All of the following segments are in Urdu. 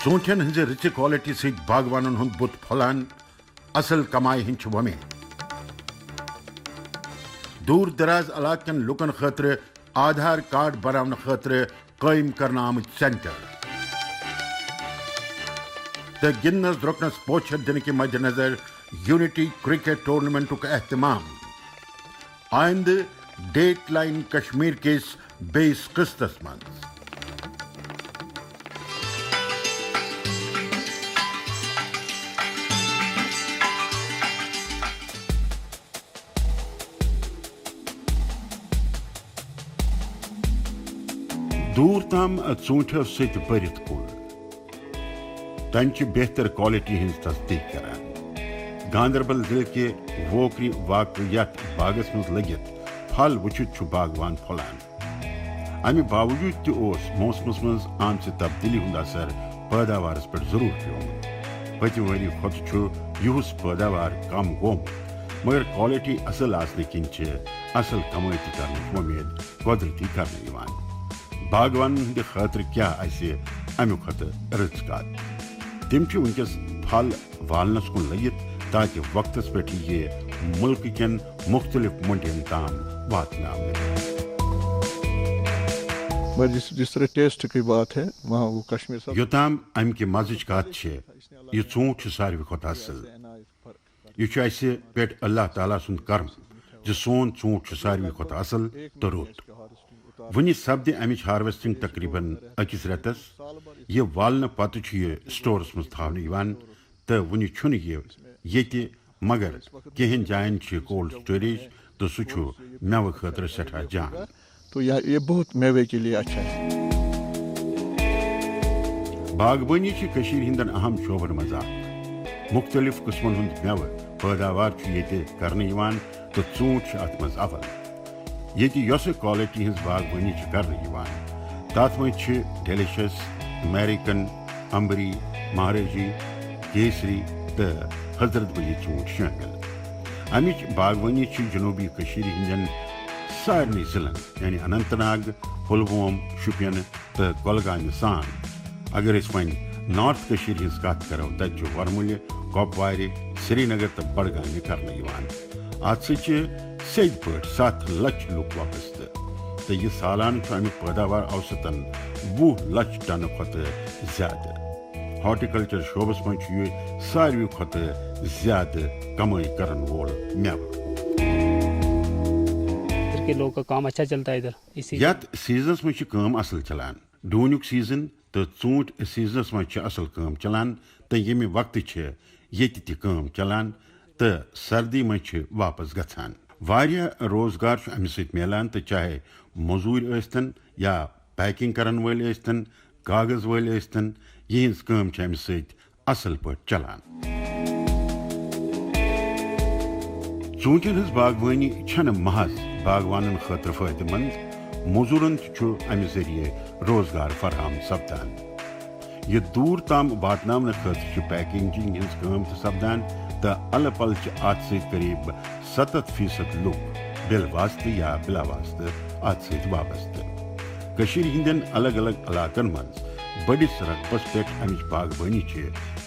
ژوٗنٛٹھٮ۪ن ہٕنٛزِ رٕژِ کوالٹی سۭتۍ باغوانن ہُنٛد بُتھ پھۄلان اصل کماے ہٕنٛدۍ چھِ وۄمید دوٗر دراز علاقن لُکن خٲطرٕ آدھار کارڈ بناونہٕ خٲطرٕ قٲیِم کرنہٕ آمٕتۍ سینٹر تہٕ گِنٛدنس درٛوٚکنس پوچھر دِنہٕ کہِ مدِ نظر یوٗنٹی کرکٹ ٹورنامنٹُک اہتمام آیندٕ ڈیٹ لائن کشمیر کِس بیٚیِس قٕسطس منٛز دوٗر تام ژوٗنٛٹھیو سۭتۍ بٔرِتھ کُل تَمہِ چھِ بہتر کوالٹی ہٕنٛز تصدیٖق کران گاندربل ضلعہٕ کہِ ووکرِ واقعہٕ یتھ باغس منٛز لٔگِتھ پھل وٕچھِتھ چھُ باغوان پھۄلان امہِ باوجوٗد تہِ اوس موسمس منٛز آمژِ تبدیٖلی ہُنٛد اثر پٲداوارس پٮ۪ٹھ ضروٗر پیومُت پٔتمہِ ؤری کھۄتہٕ چھُ یِہُس پٲداوار کم گوٚمُت مگر کوالٹی اصل آسنہٕ کِنۍ چھِ اصل کمٲے تہِ کرنٕچ وۄمید قۄدرتی کرنہٕ یِوان باغوانن ہٕنٛدِ خٲطرٕ کیٛاہ آسہِ امہِ کھۄتہٕ رٕژ کتھ تِم چھِ وٕنکیٚس پھل والنس کُن لٔگِتھ تاکہِ وقتس پٮ۪ٹھ یہِ مُلکہٕ کٮ۪ن مُختلف مٔنڈین تام واتناونہٕ یوٚتام امہِ کہِ مزٕچ کتھ چھِ یہِ ژوٗنٛٹھ چھُ ساروی کھۄتہٕ اصل یہِ چھُ اسہِ پٮ۪ٹھ اللہ تعالیٰ سُنٛد کرم زِ سون ژوٗنٛٹھ چھُ ساروی کھۄتہٕ اصل تہٕ رُت وُنہِ سپدِ امِچ ہارویسٹنگ تقریباً أکِس رٮ۪تس یہِ والنہٕ پتہٕ چھُ یہِ سٹورس منٛز تھاونہٕ یِوان تہٕ وُنہِ چھُنہٕ یہِ ییٚتہِ مگر کینٛہن جاین چھِ کولڈ سٹوریج تہٕ سُہ چھُ مٮ۪وٕ خٲطرٕ سٮ۪ٹھاہ جان باغبٲنی چھِ کٔشیٖرِ ہٕنٛدٮ۪ن اہم شعبن منٛز اکھ مختلف قٕسمن ہُنٛد مٮ۪وٕ پٲداوار چھُ ییٚتہِ کرنہٕ یِوان تہٕ ژوٗنٛٹھ چھُ اتھ منٛز اول ییٚتہِ یۄسہٕ کوالٹی ہٕنٛز باغبٲنی چھِ کرنہٕ یِوان تتھ منٛز چھِ ڈیلِشس امیرِکن امبری مہارٲجی کیسری تہٕ حضرت بلی ژوٗنٛٹھۍ شٲمِل امِچ باغبٲنی چھِ جنوٗبی کٔشیٖرِ ہٕنٛدٮ۪ن سارنٕے ضلعن یعنی اننت ناگ پُلووم شُپین تہٕ کۄلگامہِ سان اگر أسۍ وۄنۍ نارتھ کٔشیٖرِ ہٕنٛز کتھ کرو تتہِ چھُ ورمُلہِ کۄپوارِ سرینگر تہٕ بڈگامہِ کرنہٕ یِوان اتھ سۭتۍ چھِ سیٚدۍ پٲٹھۍ 7 لچھ لُکھ وابستہٕ تہٕ یہِ سالانہٕ چھُ امیُک پٲداوار اوسطاً 20 لچھ ٹنہٕ کھۄتہٕ زیادٕ ہارٹیکلچر شعبس منٛز چھُ یہِ ساروی کھۄتہٕ زیادٕ کمٲے کرن وول مٮ۪وٕ یتھ سیزنس منٛز چھِ کٲم اصل چلان ڈوٗنیُک سیزن تہٕ ژوٗنٛٹھۍ سیزنس منٛز چھِ اصل کٲم چلان تہٕ ییٚمہِ وقتہٕ چھِ ییٚتہِ تہِ کٲم چلان تہٕ سردی منٛز چھِ واپس گژھان واریاہ روزگار چھُ امہِ سۭتۍ میلان تہٕ چاہے موٚزوٗرۍ ٲسۍتن یا پیکِنگ کرن وٲلۍ ٲسۍتن کاغذ وٲلۍ ٲسۍتن یِہنٛز کٲم چھِ امہِ سۭتۍ اصل پٲٹھۍ چلان ژوٗنٛٹھٮ۪ن ہٕنٛز باغبٲنی چھنہٕ محض باغوانن خٲطرٕ فٲیدٕ منٛد موٚزوٗرن تہِ چھُ امہِ ذٔریعہٕ روزگار فراہم سپدان یہِ دوٗر تام واتناونہٕ خٲطرٕ چھِ پیکِنگِنگ ہٕنٛز کٲم تہِ سپدان تہٕ الہٕ پلہٕ چھِ اتھ سۭتۍ قریب 70% لُکھ بِل واسطہٕ یا بِلا واسطہٕ اتھ سۭتۍ وابستہٕ کٔشیٖرِ ہٕنٛدٮ۪ن الگ الگ علاقن منٛز بٔڑِس رقبس پٮ۪ٹھ امِچ باغبٲنی چھِ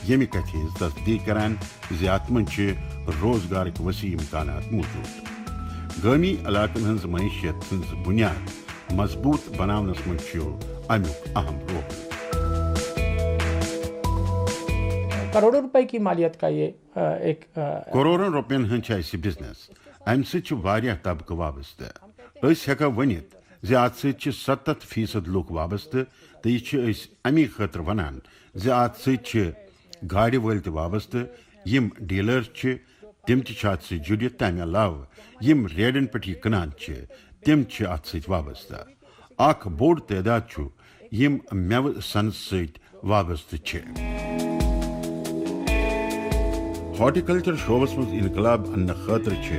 ییٚمہِ کتھِ ہٕنٛز تصدیٖق کران زِ اتھ منٛز چھِ روزگارٕکۍ وسیع امکانات موٗجوٗد گٲمی علاقن ہٕنٛز معیشت ہٕنٛز بُنیاد مضبوٗط بناونس منٛز چھُ امیُک اہم رول کروڑوں روپے کی مالیت کا یہ ایک کورورن رۄپین ہٕنٛز چھِ اسہِ بِزنِس امہِ سۭتۍ چھِ واریاہ طبقہٕ وابستہٕ أسۍ ہٮ۪کو ؤنِتھ زِ اتھ سۭتۍ چھِ 70% لُکھ وابستہٕ تہٕ یہِ چھِ أسۍ امی خٲطرٕ ونان زِ اتھ سۭتۍ چھِ گاڑِ وٲلۍ تہِ وابستہٕ یِم ڈیلٲرز چھِ تِم تہِ چھِ اتھ سۭتۍ جُڑِتھ تمہِ علاوٕ یِم ریڈن پٮ۪ٹھ یہِ کٕنان چھِ تِم چھِ اتھ سۭتۍ وابستہٕ اکھ بوٚڑ تعداد چھُ یِم مٮ۪وٕ سنہٕ سۭتۍ وابستہٕ چھِ ہارٹیکلچر شعبس منٛز انقلاب اننہٕ خٲطرٕ چھِ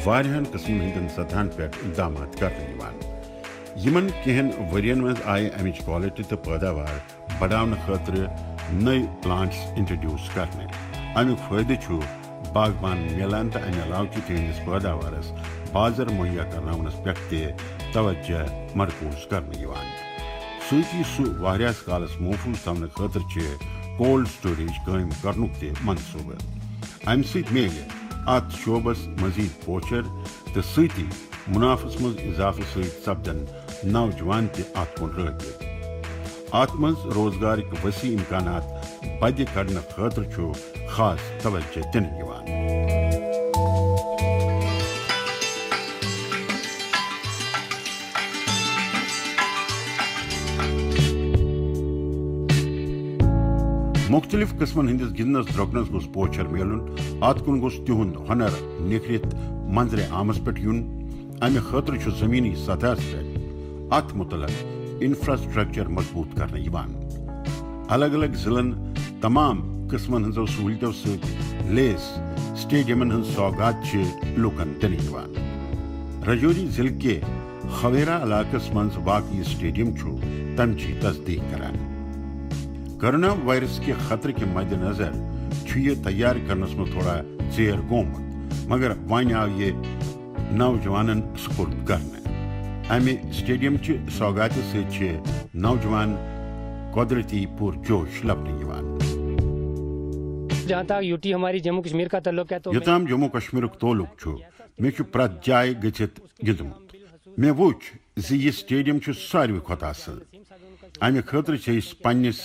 واریاہن قٕسمن ہٕنٛدٮ۪ن سطحن پٮ۪ٹھ اقدامات کرنہٕ یِوان یِمن کینٛہن ؤرین منٛز آیہِ امِچ کوالٹی تہٕ پٲداوار بڑاونہٕ خٲطرٕ نٔوۍ پلانٹس انٹرڈیوٗس کرنہٕ امیُک فٲیدٕ چھُ باغبان میلان تہٕ امہِ علاوٕ چھُ تِہنٛدِس پٲداوارس بازر مُہیا کرناونس پٮ۪ٹھ تہِ توجہ مرکوٗز کرنہٕ یِوان سۭتی سُہ واریاہس کالس محفوظ تھاونہٕ خٲطرٕ چھِ کولڈ سٹوریج قٲیِم کرنُک تہِ منصوٗبہٕ. امہِ سۭتۍ میلہِ اتھ شعبس مزید پوچر تہٕ سۭتی منافعس منٛز اضافہٕ سۭتۍ سپدن نوجوان تہِ اتھ کُن رٲغب. اتھ منٛز روزگارٕکۍ وسیع امکانات بدِ کڑنہٕ خٲطرٕ چھُ خاص توجہ دِنہٕ یِوان. مختلف قسمن ہندس گندنس درۄکنس گوٚژھ پوچھر میلُن. اتھ کُن گوٚژھ تِہُنٛد ہۄنر نکھرِتھ منظرِ عامس پٮ۪ٹھ یُن. امہِ خٲطرٕ چھُ زٔمیٖنی سطحس پٮ۪ٹھ اتھ متعلق انفراسٹرکچر مضبوٗط کرنہٕ یِوان. الگ الگ ضلعن تمام قسمن ہٕنٛزو سہوٗلیتو سۭتۍ لیس سٹیڈیمن ہٕنٛز سوگات چھِ لوٗکن دِنہٕ یِوان. رجوری ضلعہٕ کہِ خویرا علاقس منٛز واقع یہِ سٹیڈیم چھُ تمچی تصدیق کران. کورونا وائرس کے خطرٕ کہِ مدِ نظر چھُ یہِ تیار کرنس منٛز تھوڑا ژیر گوٚمُت مگر وۄنۍ آو یہِ نوجوانن سپرد کرنہٕ. امہِ سٹیڈیمچہِ سوگاتہِ سۭتۍ چھِ نوجوان قدرتی پُرجوش لبنہٕ یِوان. جہاں تک یوٹی ہماری جموں کشمیر کا تعلق ہے تو یوتام جموں کشمیرُک تعلق چھُ مےٚ چھُ پرٛٮ۪تھ جایہِ گٔژھِتھ گِنٛدمُت. مےٚ وُچھ زِ یہِ سٹیڈیم چھُ ساروٕے کھۄتہٕ اصل. امہِ خٲطرٕ چھِ أسۍ پننِس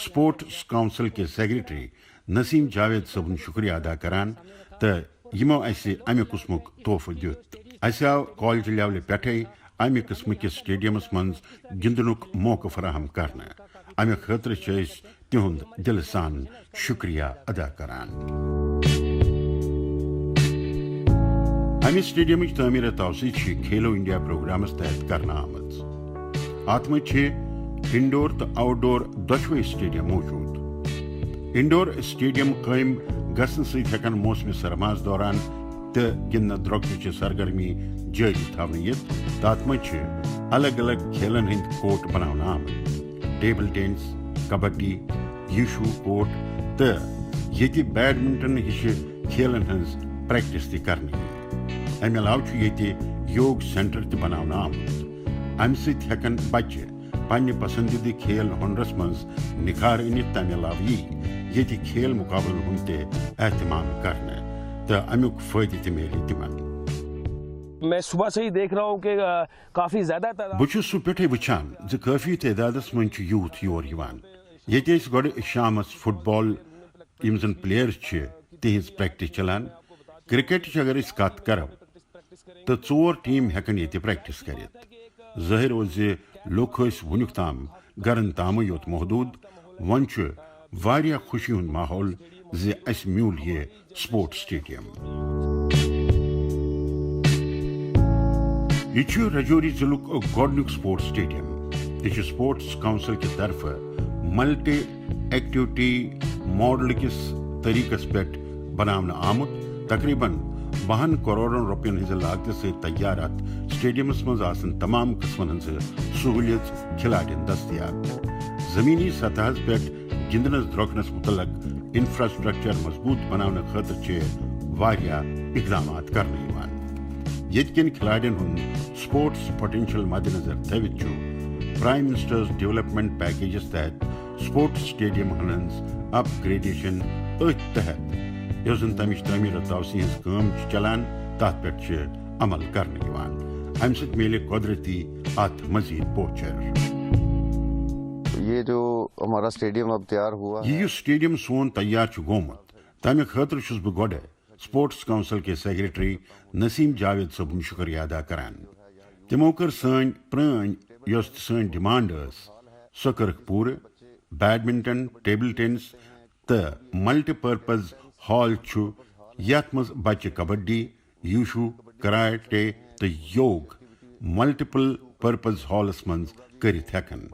سپورٹس کونسل کے سیکرٹری نسیم جاوید صٲبُن شُکریہ ادا کران تہٕ یِمو اسہِ امہِ قٕسمُک تحفہٕ دیُت. اسہِ آو کالجہِ لیولہِ پٮ۪ٹھے امہِ قٕسمہٕ کِس سٹیڈیمس منٛز گِنٛدنُک موقعہٕ فراہم کرنہٕ. امہِ خٲطرٕ چھِ أسۍ تِہُنٛد دِلہٕ سان شُکریہ ادا کران. امہِ سٹیڈیمٕچ تعمیٖر توسیع چھِ کھیلو انڈیا پروگرامس تحت کرنہٕ آمٕژ. اتھ منٛز چھِ انڈور تہٕ آوٹ ڈور دۄشوے سٹیڈیم موجوٗد. انڈور سٹیڈیم قٲیِم گژھنہٕ سۭتۍ ہٮ۪کن موسمہِ سرماہس دوران تہٕ گِنٛدنہٕ درۄکنٕچہِ سرگرمی جٲری تھاونہٕ یِتھ تہٕ اتھ منٛز چھِ الگ الگ کھیلن ہٕنٛدۍ کورٹ بناونہٕ آمٕتۍ. Table tennis, kabaddi, Yeshu court تہٕ ییٚتہِ بیڈمنٹن ہِشہِ کھیلن ہٕنٛز پریکٹس تہِ کرنہٕ یِوان. امہِ علاوٕ چھُ ییٚتہِ یوگ سینٹر تہِ بناونہٕ آمُت. امہِ سۭتۍ ہٮ۪کن بچہِ پننہِ پسندیدٕ کھیل ہُنرس منٛز نکھار أنِتھ. تمہِ علاوٕ یی ییٚتہِ کھیل مُقابلن ہُنٛد تہِ احتمام کرنہٕ تہٕ امیُک فٲیدٕ تہِ میلہِ تِمن. میں صبح سے ہی دیکھ رہا ہوں کہ کافی زیادہ تعداد. بہٕ چھُس سُہ پٮ۪ٹھے وٕچھان زِ کٲفی تعدادس منٛز چھُ یوٗتھ یور یِوان. ییٚتہِ ٲسۍ گۄڈٕ شامس فٹ بال یِم زن پلیئر چھِ تِہنٛز پریکٹس چلان. کرکٹٕچ اگر أسۍ کتھ کرو تہٕ 4 ٹیٖم ہٮ۪کن ییٚتہِ پریکٹس کٔرِتھ. ظٲہِر اوس زِ لُکھ ٲسۍ وُنیُک تام گرن تامٕے یوت محدوٗد. وۄنۍ چھُ واریاہ خوشی ہُنٛد ماحول زِ اَسہِ میوٗل یہِ سپورٹس سٹیڈیم. یہ چھُ رجوری ضلعُک گۄڈنیُک سپورٹس سٹیڈیم. یہِ چھُ سپورٹس کونسل کہِ طرفہٕ ملٹی ایکٹیوٹی ماڈل کِس طریقس پٮ۪ٹھ بناونہٕ آمُت. تقریباً 12 کروڑن رۄپین ہٕنٛزِ لاگتہٕ سۭتۍ تیار اتھ سٹیڈیمس منٛز آسن تمام قٕسمن ہٕنٛزٕ سہوٗلیژ کھِلاڑٮ۪ن دٔستیاب. زٔمیٖنی سطحس پٮ۪ٹھ گِنٛدنس درۄکنس متعلق انفراسٹرکچر مضبوٗط بناونہٕ خٲطرٕ چھِ واریاہ اقدامات کرنہٕ یِوان. ییٚتہِ کٮ۪ن کھِلاڑٮ۪ن ہُنٛد سپورٹس پوٹینشل مدِ نظر تھٲوِتھ چھُ پرائم منسٹرز ڈیولپمنٹ پیکیجس تحت سپورٹس سٹیڈیمن ہٕنٛز اپ گریڈیشن أتھۍ تحت یۄس زن تمِچ تعمیٖر توسیع ہٕنٛز کٲم چھِ چلان تتھ پٮ۪ٹھ چھِ عمل کرنہٕ یِوان. امہِ سۭتۍ میلہِ قۄدرتی اتھ مزید پوچر. یہ جو ہمارا اسٹیڈیم اب تیار ہوا یہِ یُس سٹیڈیم سون تیار چھُ گوٚمُت تمہِ خٲطرٕ چھُس بہٕ گۄڈٕ سپورٹس کونسل کے سیکرٹری نسیم جاوید صٲبُن شُکریہ ادا کران. تِمو کٔر سٲنۍ پرٛٲنۍ یۄس تہِ سٲنۍ ڈِمانڈ ٲس سۄ کٔرٕکھ پوٗرٕ. بیڈمنٹن، ٹیبل ٹینس تہٕ ملٹی پرپز ہال چھُ یتھ منٛز بچہِ کبڈی، یوشو، کراٹے تہٕ یوگ ملٹیپل پرپز ہالس منٛز کٔرِتھ ہٮ۪کن.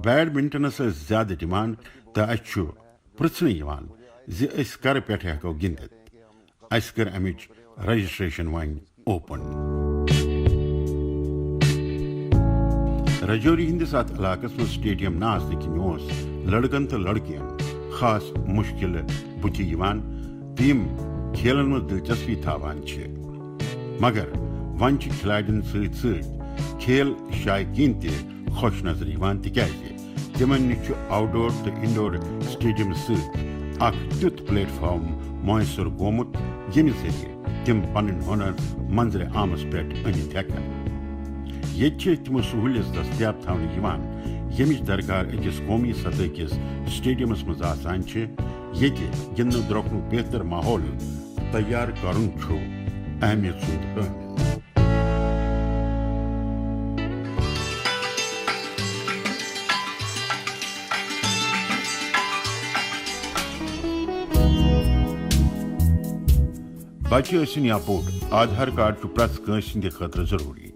بیڈمنٹنس ٲس زیادٕ ڈِمانڈ تہٕ اسہِ چھُ پرٛژھنہٕ یِوان زِ أسۍ کر پٮ۪ٹھ ہٮ۪کو گِنٛدِتھ. اسہِ کٔر امِچ رجسٹریشن وۄنۍ اوپن. رجوری ہندس اتھ علاقس منٛز سٹیڈیم نہ آسنہٕ کِنۍ اوس لڑکن تہٕ لڑکین خاص مُشکِل بُتھِ یِوان تہٕ یِم کھیلن منٛز دلچسپی تھاوان چھِ. مگر وۄنۍ چھِ کھِلاڑٮ۪ن سۭتۍ سۭتۍ کھیل شائقین تہ خوش نظر یوان تکیازِ تمن نش آؤٹ ڈور تو انڈور سٹیڈیم ست اخ تیُتھ پلیٹ فارم میسر گومت یم ذریعہ تم پن ہنر منظر عامس پہ انت ہیکن یہ تم سہولت دستیاب تھونہ یوان یمچ درکار اکس قومی سطح کس سٹیڈیمس مز آسان یہ گندن دروکن بہتر ماحول تیار کرن اہمیت سند عامل بچہ ٲسِن یا بوٚڑ آدھار کارڈ چھُ پرٛٮ۪تھ کٲنٛسہِ ہٕنٛدِ خٲطرٕ ضروٗری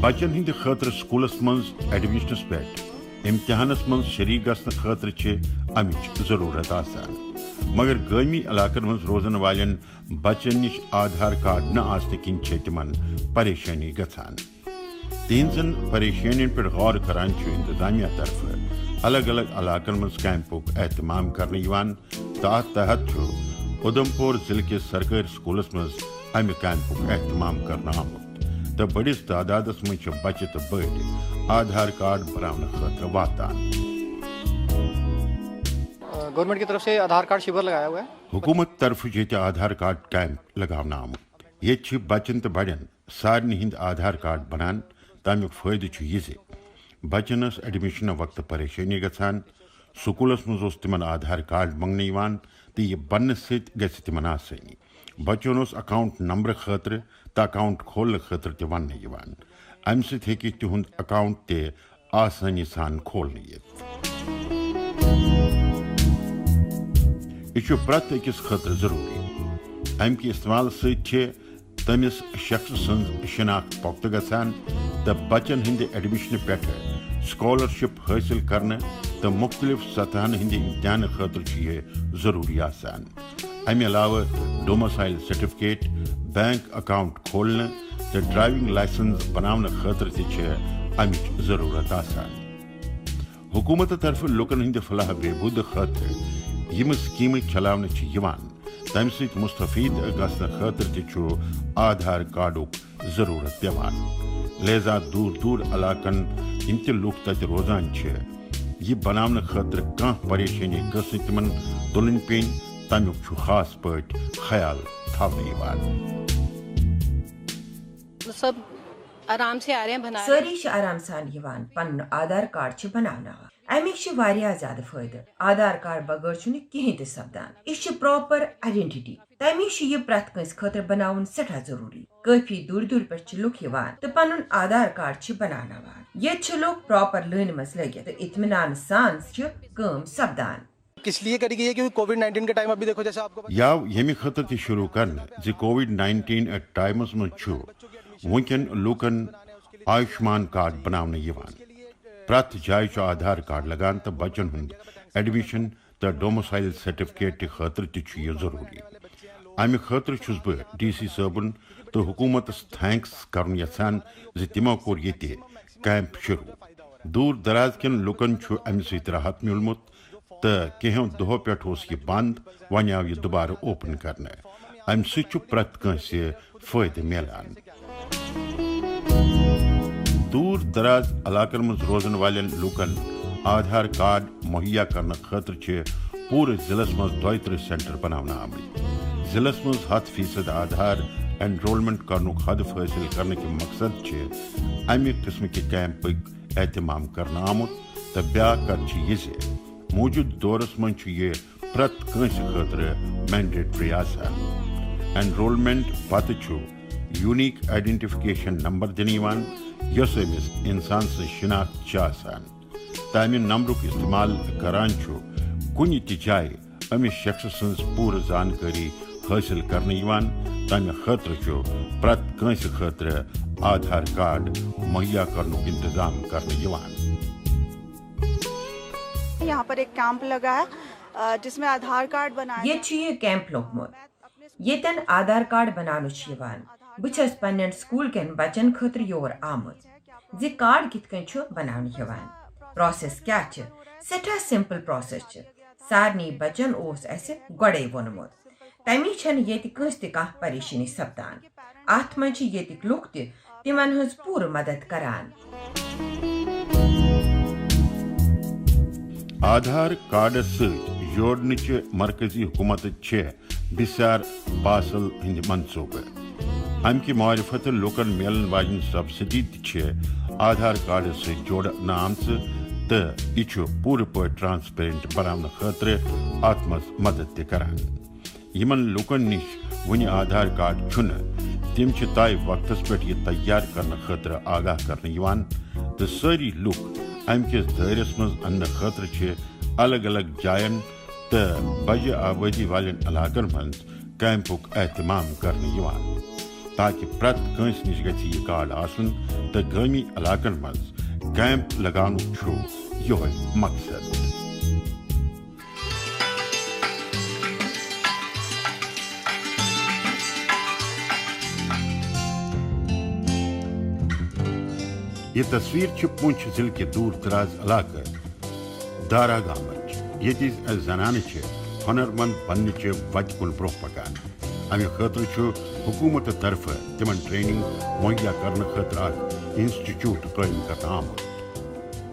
بچن ہٕنٛدِ خٲطرٕ سکوٗلس منٛز ایڈمِشنس پٮ۪ٹھ امتحانس منٛز شریٖک گژھنہٕ خٲطرٕ چھِ امِچ ضروٗرت آسان مگر گٲمی علاقن منٛز روزن والٮ۪ن بچن نِش آدھار کارڈ نہٕ آسنہٕ کِنۍ چھےٚ تِمن پریشٲنی گژھان تِہنٛزن پریشٲنین پٮ۪ٹھ غور کران چھُ انتظامیہ طرفہٕ الگ الگ علاقن منٛز کیمپُک اہتمام کرنہٕ یِوان تہٕ اتھ تحت چھُ اُدھمپور ضلع کس سرکٲرۍ سکوٗلس منٛز امہِ کیمپُک اہتمام کرنہٕ آمُت تہٕ بٔڑِس تعدادس منٛز چھِ بچہِ تہٕ بٔڑۍ آدھار کارڈ بناونہٕ خٲطرٕ واتان گورنمنٹ کی طرف سے آدھار کارڈ شیور لگایا ہوا ہے حکومت طرف یہ آدھار کارڈ کیمپ لگاونہٕ آمُت یہ بچن تو بڑین سارنٕے ہٕنٛدۍ آدھار کارڈ بنان تمیُک فٲیدٕ چھُ یہِ زِ بچن ٲس ایڈمِشن وقتہٕ پریشٲنی گژھان سکوٗلس منٛز اوس تِمن آدھار کارڈ منٛگنہٕ یِوان تہٕ یہِ بننہٕ سۭتۍ گژھِ تِمن آسٲنی بچن اوس اکاؤنٹ نمبر خٲطرٕ تہٕ اکاؤنٹ کھولنہٕ خٲطرٕ تہِ وننہٕ یِوان امہِ سۭتۍ ہیٚکہِ تِہُنٛد اکاؤنٹ تہِ آسٲنی سان کھولنہٕ یِتھ یہ چھُ پرٛٮ۪تھ أکِس خٲطرٕ ضروٗری امہِ کہِ استعمال سۭتۍ چھِ تٔمِس شخص سٕنٛز شناخت پۄختہٕ گژھان تہٕ بچن ہٕنٛدِ ایڈمِشنہٕ پٮ۪ٹھٕ سکالرشپ حٲصِل کرنہٕ تہٕ مختلف سطحن ہٕنٛدِ امتحانہٕ خٲطرٕ چھُ یہِ ضروٗری آسان امہِ علاوٕ ڈومسائل سرٹیفکیٹ بینک اکاؤنٹ کھولنہٕ تہٕ ڈرائیونگ لائسنس بناونہٕ خٲطرٕ تہِ چھِ امِچ ضروٗرت آسان حکوٗمت طرفہٕ لُکن ہٕنٛدِ فلاح بہبوٗدٕ خٲطرٕ یِمہٕ سکیٖمہٕ چلاونہٕ چھِ یِوان تمہِ سۭتۍ مستفید گژھنہٕ خٲطرٕ تہِ چھُ آدھار کارڈُک ضروٗرت پٮ۪وان لہذا دوٗر دوٗر علاقن یِم تہِ لُکھ تتہِ روزان چھِ یہ بناونہٕ خٲطرٕ کانٛہہ پریشٲنی گٔژھ نہٕ تِمن تُلٕنۍ پیٚنۍ تمیُک چھُ خاص پٲٹھۍ خیال تھاونہٕ یِوان سب آرام سے آ رہے ہیں بنا سٲری چھِ آرام سان یِوان پنُن آدھار کارڈ چھِ بناوناوان امیِکۍ چھِ واریاہ زیادٕ فٲیدٕ آدھار کارڈ بغٲر چھُنہٕ کِہیٖنۍ تہِ سپدان یہِ چھِ پراپر آیڈنٹٹی تمی چھُ یہِ پرٛٮ۪تھ کٲنٛسہِ خٲطرٕ بناوُن سٮ۪ٹھاہ ضروٗری کٲفی دوٗرِ دوٗرِ پٮ۪ٹھ چھِ لُکھ یِوان تہٕ پنُن آدھار کارڈ چھِ بناوناوان ییٚتہِ چھِ لُکھ پراپر لٲنہِ منٛز لٔگِتھ تہٕ اطمینان سان چھِ کٲم سپدان کس لیے کری گئی ہے کیونکہ کووڈ-19 کے ٹائم ابھی دیکھو جیسے آپ کو یاو ییٚمہِ خٲطرٕ تہِ شروٗع کرنہٕ زِ کووِڈ-19 ٹایمس منٛز چھُ وٕنکٮ۪ن لوٗکن آیوٗشمان کارڈ بناونہٕ یِوان پرٛٮ۪تھ جایہِ چھُ آدھار کارڈ لگان تہٕ بچن ہُنٛد ایڈمِشن تہٕ ڈومسائل سرٹیفکیٹ خٲطرٕ تہِ چھُ یہِ ضروٗری امہِ خٲطرٕ چھُس بہٕ ڈی سی صٲبُن تہٕ حکوٗمتس تھینکس کرُن یژھان زِ تِمو کوٚر ییٚتہِ کیمپ شروٗع دوٗر دراز کٮ۪ن لُکن چھُ امہِ سۭتۍ راحت میوٗلمُت تہٕ کینٛہو دۄہو پٮ۪ٹھ اوس یہِ بنٛد وۄنۍ آو یہِ دُبارٕ اوپن کرنہٕ امہِ سۭتۍ چھُ پرٛٮ۪تھ کٲنٛسہِ فٲیدٕ میلان دوٗر دراز علاقن منٛز روزن والٮ۪ن لُکن آدھار کارڈ مہیا کرنہٕ خٲطرٕ چھِ پوٗرٕ ضلعس منٛز 32 سینٹر بناونہٕ آمٕتۍ ضلعس منٛز 100% آدھار اینرولمنٹ کرنُک ہدف حٲصِل کرنہٕ کہِ مقصد چھِ امہِ قٕسمٕکہِ کیمپٕکۍ اہتمام کرنہٕ آمُت تہٕ بیٛاکھ کتھ چھِ یہِ زِ موٗجوٗدٕ دورس منٛز چھُ یہِ پرٛٮ۪تھ کٲنٛسہِ خٲطرٕ مینڈیٹری آسان اینرولمنٹ پتہٕ چھُ یونیک آئیڈینٹیفکیشن نمبر دِنہٕ یِوان یۄس أمِس اِنسان سٕنٛز شناخت چھِ آسان تہٕ امہِ نمبرُک استعمال کران چھُ کُنہِ تہِ جایہِ أمِس شخص سٕنٛز پوٗرٕ زانکٲری حٲصِل کرنہٕ یِوان تمہِ خٲطرٕ چھُ پرٛٮ۪تھ کٲنٛسہِ خٲطرٕ آدھار کارڈ مہیا کرنُک انتظام کرنہٕ یِوان یہاں پر ایک کیمپ لگا ہے جس میں آدھار کارڈ بنایا ییٚتہِ چھُ یہِ کیمپ لوٚگمُت ییٚتٮ۪ن آدھار کارڈ بناونہٕ چھُ یِوان بہٕ چھس پننٮ۪ن سکوٗل کٮ۪ن بچن خٲطرٕ یور آمٕژ زِ کارڈ کِتھ کٔنۍ چھُ بناونہٕ یِوان پروسیس کیٛاہ چھِ سٮ۪ٹھاہ سمپل پروسیس چھِ سارنٕے بچن اوس اسہِ گۄڈے ووٚنمُت تمی چھنہٕ ییٚتہِ کٲنٛسہِ تہِ کانٛہہ پریشٲنی سپدان اتھ منٛز چھِ ییٚتِکۍ لُکھ تہِ تمن ہز پور مدد کران. آدھار کارڈس ست جوڑنچ مرکزی حکومت بسیار پاسل ہند منصوبہ. امکہ معرفت لوکن ملن واجن سبسڈی آدھار کارڈس ست جوڑنا آمت تو یہ پور پہ ٹرانسپیرنٹ بنانے خاطر ات مز مدد تران. یمن لوکن نش ون آدھار کارڈ چھن تم طے وقتس پہ یہ تیار کرنے خاطر آگاہ کرنے تو ساری لوک امکس دائرس مز ان خاطر الگ الگ جائن تو بجہ آبادی والن علاقن من کیمپک اہتمام کرنے تاکہ پریت کنس نش گژھِ یہ کارڈ آسن تو گامی علاقن مز کیمپ لگانک یہ مقصد. یہ تصویر پونچھ ضلع کے دور دراز علاقہ دارا گامچ یہ زنانہ ہنر مند بنچ وتہ کن برو پکان. امہ خاطر حکومت طرف تمن ٹریننگ مہیا کرنے خاطر اخ انسٹیٹیوٹ قائم کرنا آمت.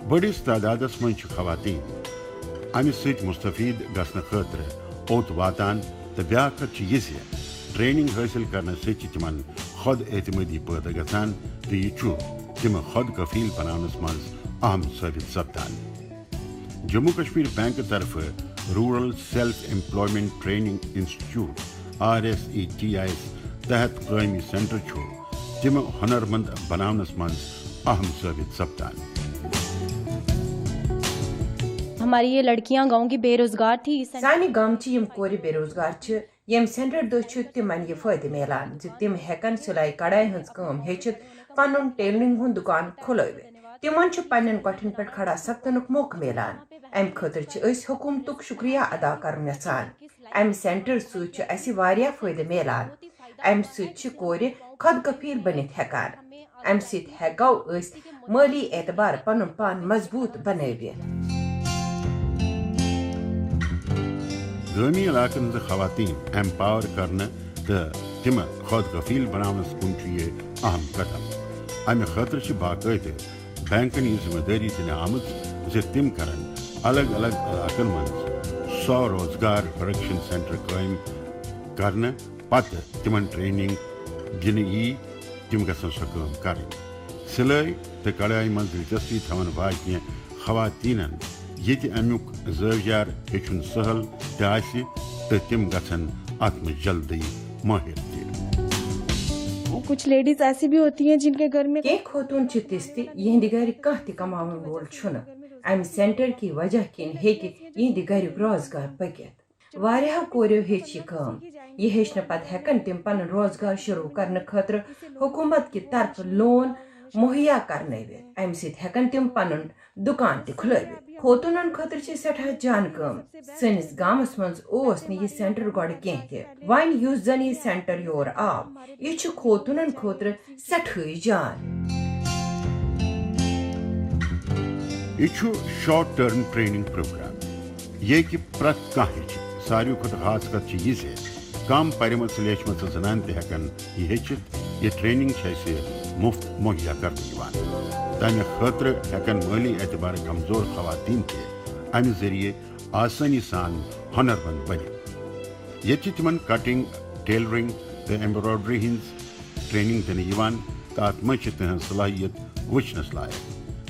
بڑس تعدادس من خواتین امہ ست مستفید گھنہ خاطر اوت واتان تو بیاا یہ ٹریننگ حاصل کرنے ست تمن خود اعتمادی پیدا گھان تو یہ تم خود کفیل بنانس مز اہم ثابت سپدان. جموں کشمیر بینک طرف rural self employment training institute RSETIS تحت قائمی سینٹر تم ہنر مند بنانس مز اہم ثابت سپدان. ہماری یہ لڑکیاں گاؤں کی بے روزگار تھی. سانہ گامچہ یم کور بے روزگار یم سینٹر دہ تمن یہ فائدہ ملان تم ہیکن سلائی کڑائی ہز کام ہیچت پن ٹیلرنگ ہند دکان کھلوت. تمن پنن کٹھن پہ کھڑا سپدنک موقع ملان. ام خاطر حکومتک شکریہ ادا کرن یژھان. ام سینٹر ست واریاہ فائدہ ملان. ام ست کور خود کفیل بنت ہیکان. ام ست ہیکو مالی اعتبار پن پان مضبوط بنوت. گامی علاقن خواتین ایمپاور کرنے تو تم خود کفیل بنانس کن یہ اہم قدم. امہ خاطر باقاعدہ بینکن یہ ذمہ داری دن آمت تم کرن الگ الگ علاقن مز 100 روزگار پروڈکشن سینٹر قائم کرنے پتہ تمن ٹریننگ دن تم گھن سو کام کریں. سلائی تو کڑائی مز دلچسپی تھوان واجنہ خواتین یہ امیک زاویار ہیچن سہل تو تم گھن ات میں جلدی ماہر تہ. کچھ لیڈیز ایسی بھی ہوتی ہیں جن کے گھر میں خواتون تس تہند گھر کھانا کمان وول ام سینٹر کی وجہ کن ہہند گھر روزگار پکت. واریاہو کوریو ہیچ یہ کام. یہ ہیچن پتہ ہیکن تم پن روزگار شروع کرنے خاطر حکومت کی طرف لون مہیا کرنوت. ام ست ہیکن تم پن دکان تہ کھلوت. خواتونن خاطر سٹھا جان کام. سنس گامس مز یہ سینٹر گوڑ کی ون اس زن یہ سینٹر یور آو یہ خواتونن خاطر سٹھائی جان. یہ شارٹ ٹرم ٹریننگ پروگرام یہ کہ پریت کھانا ساروی کھت خاص کت یہ کم پرمت لیچمت زنان تہن یہ ہیچت. یہ ٹریننگ مفت مہیا کرنے تمہ خاطر ہیکن مالی اعتبار کمزور خواتین امہ ذریعے آسانی سان ہنر مند بنت. یہ تمن کٹنگ ٹیلرنگ تو ایمبرائڈری ہز ٹریننگ دن تو ات مز تہذ صلاحیت وچنس لائق.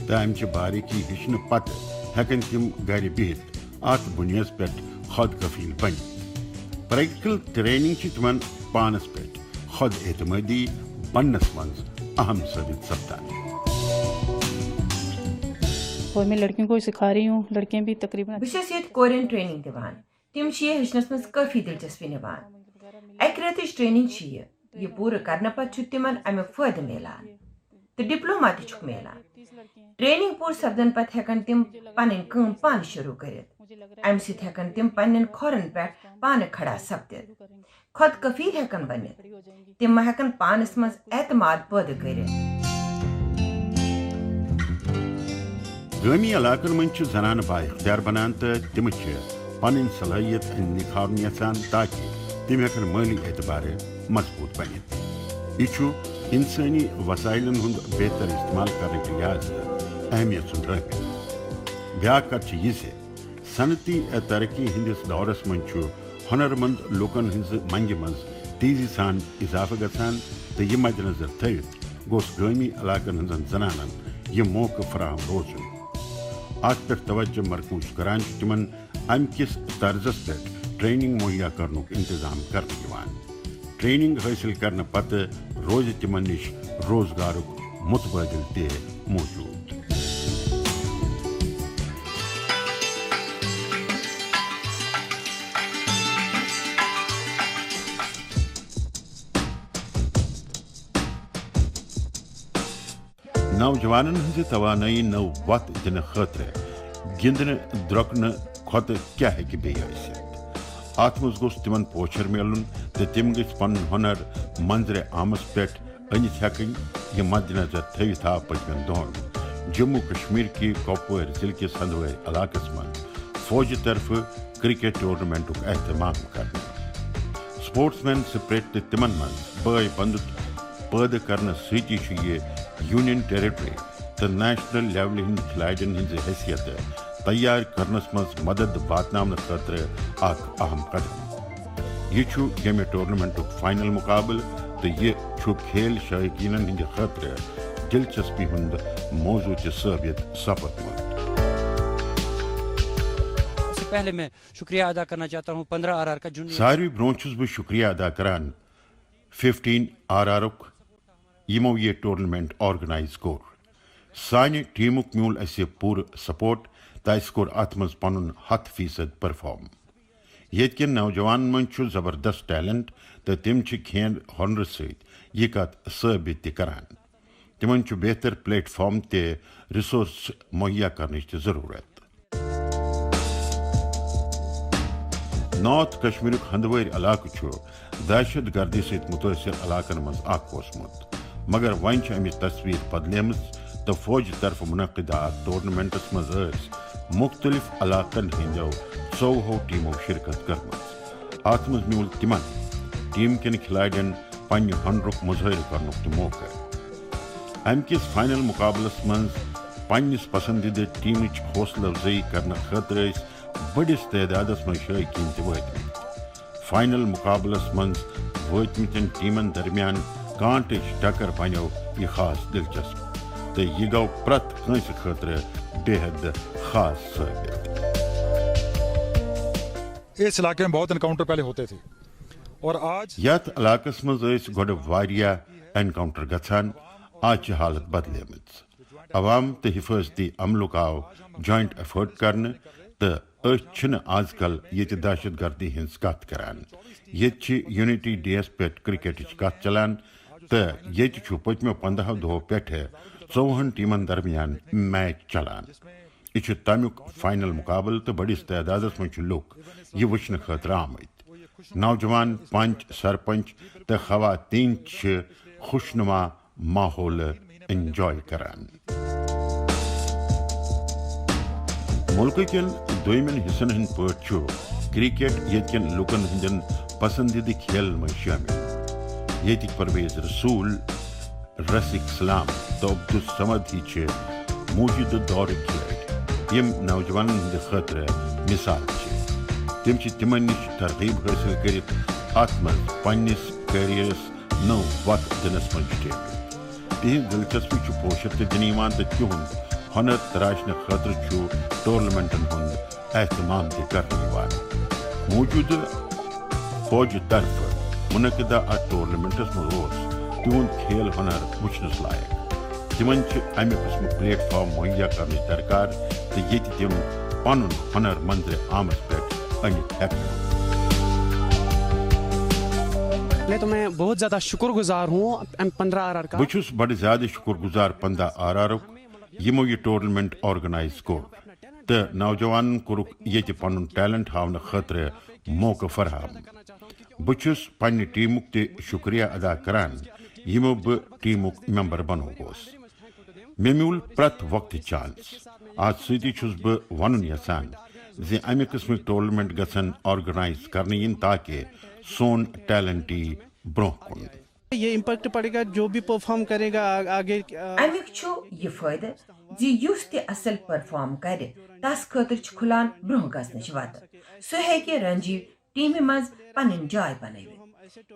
تو امچ باریکی ہچن پتہ ہیکن تم گھر بہت ات بنیاد پہ خود کفیل بنت. پریکٹیکل ٹریننگ تمن پانس پہ خود اعتمادی بنس مز اہم ثابت سپدان. اور میں لڑکیوں کو سکھا رہی ہوں. لڑکیاں بھی تقریباً بس کورین ٹریننگ دان. تم یہ ہچنس مز کافی دلچسپی نبان. اکہ ریتچ ٹریننگ یہ پورا کرنے پتہ تمن امیک فائدہ ملان تو ڈپلوما تہ ملان. ٹریننگ پور سپدن پتہ ہیکن تم پن کام پان شروع کرت. ام ست ہیکن تم پنن کھورن پہ پان کھڑا سپدت. خود کفیل ہیکن بنت. تم ہیکن پانس مز اعتماد پیدا کرت. گامی علاقن من زنان با اختیار بنان تو تم پن صلاحیت نکھارن یژھان تاکہ تم ہیکن مالی اعتبار مضبوط بنت. یہ انسانی وسائلن ہند بہتر استعمال کرنے کے لحاظ اہمیت سن رہے بیاا کت یہ صنعتی ترقی ہندس دورس من ہنر مند لوکن ہز منگہ من تیزی سان اضافہ گھان تو یہ مد نظر تھوت گوس گامی علاقن ہزن زنانن یہ موقع فراہم روزن ات پہ توجہ مرکوز کران تمن ام کس طرزس پہ ٹریننگ مہیا کرنک انتظام کرنے ٹریننگ حاصل کرنے پتہ روز تمن نش روزگارک متبادل تہ موجود نوجوانن ہز توانائی نو وت دن خاطر گندن درکن کھت کیا ہیکہ بیٚیہِ ٲسِتھ ات مز گوٚژھ تمن پوچھر ملن تو تم گژھِ پنن ہنر منظر عامس پہ أنِتھ ہیکن یہ مد نظر تھوت آو پٔتمٮ۪ن دۄہن جموں کشمیر کی کپوور ضلع کس ہندوٲرۍ علاقس من فوجی طرف کرکٹ ٹورنامنٹک اہتمام کرنے سپورٹس مین سپرٹ تو تمن من بٲے بندُت پٲدٕ کرنے سۭتی چھُ یہ یونین ٹیریٹری تو نیشنل لیولہِ ہٕنٛدۍ کھلاڑین ہٕنٛزِ حیثیت تیار کرنس مز مدد واتناونہٕ خٲطرٕ اکھ اہم قدم یہ چھُ ییٚمہِ ٹورنامنٹُک فائنل مقابل تو یہ چھُ کھیل شائقینن ہٕنٛدِ خٲطرٕ دلچسپی ہُنٛد موضوع تہِ ثٲبت سپدمُت پہلے میں شکریہ ادا کرنا چاہتا ہوں 15 RR کا جونیئر ساروی برونٛہہ چھُس بہٕ شکریہ ادا کران 15 RRُک یمو یہ ٹورنامنٹ آرگنائز کور سانہ ٹیمک میول اسہ پورٕ سپورٹ تو اس کور ات مز پنن 100% پرفارم یت کن نوجوان من چھُ زبردست ٹیلنٹ تو تم چھ کھیل ہنر ست یہ کت ثابت تہ کران تمن چھُ بہتر پلیٹ فارم تہ ریسورس مہیا کرنچ تہ ضرورت نارتھ کشمیرک ہندوٲرۍ علاقہٕ چھُ دہشت گردی سۭتۍ متٲثر علاقن مز اکھ اوسمُت مگر وۄنۍ چھِ امِچ تصویر بدلیمٕژ تو فوج طرف منعقد اتھ ٹورنامنٹس مز مختلف علاقن ہندو 14 ٹیمو شرکت کرمژ ات مز میول تمن ٹیم کن کھلاڑین پنہ ہنرک مظاہرہ کرنک تہ موقع ام کس فائنل مقابلس مز پنس پسندیدہ ٹیمچ حوصلہ افزائی کرنے خاطر بڑس تعدادس مز شائقین تہ وٲتمٕتۍ فائنل مقابلس مز وٲتمٕتٮ۪ن ٹیمن درمیان کانٹٕچ ٹکر بنیو یہ خاص دلچسپ تو یہ گو پرت کٲنٛسہِ خٲطرٕ بے حد خاص ثابت اس علاقے میں بہت انکاؤنٹر پہلے ہوتے تھے اور آج یتھ علاقس مز گۄڈٕ واریاہ انکاؤنٹر گژھان آج چھِ حالت بدلیمٕژ عوام تو حفاظتی عملک آو جوائنٹ ایفٲرٹ کرنہٕ تہٕ أسۍ چھِنہٕ آز کل ییٚتہِ دہشت گردی ہٕنٛز کتھ کران ییٚتہِ چھِ یونٹی ڈے یس پٮ۪ٹھ کرکٹٕچ کتھ چلان تہٕ ییٚتہِ چھُ پٔتمیو 15 دۄہو پٮ۪ٹھٕ 14 ٹیمن درمیان میچ چلان یہ چھُ تمیُک فائنل مقابل تو بڑس تعدادس منٛز چھِ لُکھ یہ وٕچھنہٕ خٲطرٕ آمٕتۍ نوجوان پنچ سرپنچ تو خواتین چھِ خوشنما ماحول انجوائے کران ملک کن دویمن حصن ہند پٲٹھۍ چھُ کرکٹ ییٚتہِ کٮ۪ن لُکن ہٕنٛدٮ۪ن پسندیدٕ کھیلن منٛز شٲمِل ییٚتِکۍ پرویز رسول رسیق سلام تو عبدالصمد ہی چھِ موجودٕ دورٕکۍ کھلٲڑۍ یم نوجوانن ہٕنٛدِ خٲطرٕ مثال چھِ تم چھِ تمن نش ترغیب حٲصل کٔرِتھ اتھ منٛز پننس کیریرس نٔو وتھ دِنس منٛز جُٹیمٕتۍ تہنٛز دلچسپی چھُ پوشر تہِ دِنہٕ یِوان تہٕ تِہُنٛد ہنر تراشنہٕ خٲطرٕ چھُ ٹورنامنٹن ہُنٛد اہتمام تہِ کرنہٕ یِوان موجودٕ فوجہِ طرفہٕ منعقدہ اتھ ٹورنامنٹس منٛز اوس تِہُنٛد کھیل ہنر وٕچھنس لایق تمن چھِ امہِ قٕسمُک پلیٹ فارم مہیا کرنٕچ درکار تہٕ ییٚتہِ تِم پنُن ہنر منظرِ عامس پٮ۪ٹھ أنِتھ ہٮ۪کن تو میں بہت زیادہ شکر گزار ہوں 15 RR کا بہٕ چھُس بڑٕ زیادٕ شُکر گُزار 15 RRُک یمو یہ ٹورنامنٹ آرگنائز کوٚر تہٕ نوجوانن کوٚرُکھ ییٚتہِ پنُن ٹیلنٹ ہاونہٕ خٲطرٕ موقع فراہم بہٕ چھُس پننہِ ٹیمُک تہِ شُکریہ ادا کران یمو بہٕ ٹیمُک ممبر بنوگوس مےٚ میوٗل پرٛٮ۪تھ وقتہٕ چانس اتھ سۭتی چھُس بہٕ ونُن یژھان زِ امہِ قٕسمٕکۍ ٹورنامنٹ گژھن آرگنائز کرنہٕ یِنۍ تاکہ سون ٹیلنٹ یی برونٛہہ کُن یہ امپیکٹ پڑے گا جو بھی پرفارم کرے گا آگے. امیک چھو یہ فائدہ زی یس تہ اصل پرفارم کرے تس خاطر کھلان برہ گھنچ وت سہ ہیکہ رنجی ٹیمہ مز پن جائے بنوت.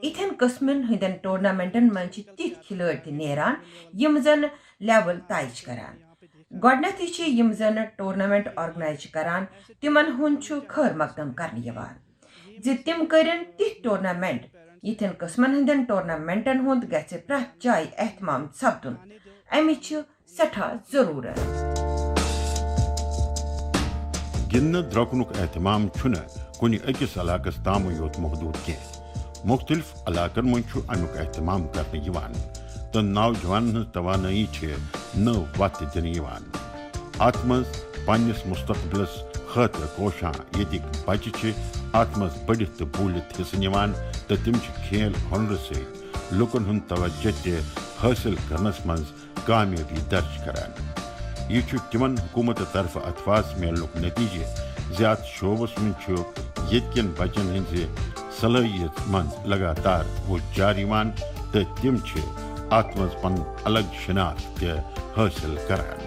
اتھن قسمن ہندن ٹورنامنٹن من تیت کھلٲڑۍ تہ نیران یم زن لیول طے کران. گۄڈنیتھٕے یم زن ٹورنامنٹ آرگنائز کران تمن ہند خیر مقدم کرنہٕ یوان زِ تم کرن تِتھ ٹورنامنٹ یتھن قسمن ہندن ٹورنامنٹن ہند گژھِ پرٛٮ۪تھ جایہِ احتمام سپدُن. امِچ سٹھاہ ضروٗرت. گِنٛدنہٕ درٛۄکنُک احتمام چھُنہٕ کُنہِ أکِس علاقس تامٕے یوت محدوٗد کینٛہہ. مختلف علاقن منٛز چھُ امیُک احتمام کرنہٕ یِوان تہٕ نوجوانن ہٕنٛز توانٲیی چھِ نٔو وتھ دِنہٕ یِوان. اتھ منٛز پننِس مستقبلس خٲطرٕ کوشان ییٚتِکۍ بچہٕ چھِ اتھ منٛز پٔرِتھ تہٕ بوٗلِتھ حصہٕ نِوان تہٕ تِم چھِ کھیل ہۄنرٕ سۭتۍ لُکن ہُنٛد توجہ تہِ حٲصِل کرنس منٛز کامیٲبی درج کران. یہ چھُ تِمن حکوٗمتہٕ طرفہٕ اتھواس میلنُک نتیجہٕ زِ اتھ شعبس منٛز چھُ ییٚتہِ کٮ۪ن بچن ہٕنٛزِ صلٲحیت منٛز لگاتار وُجار یِوان تہٕ تِم چھِ اتھ منٛز پنُن الگ شناخت تہِ حٲصِل کران.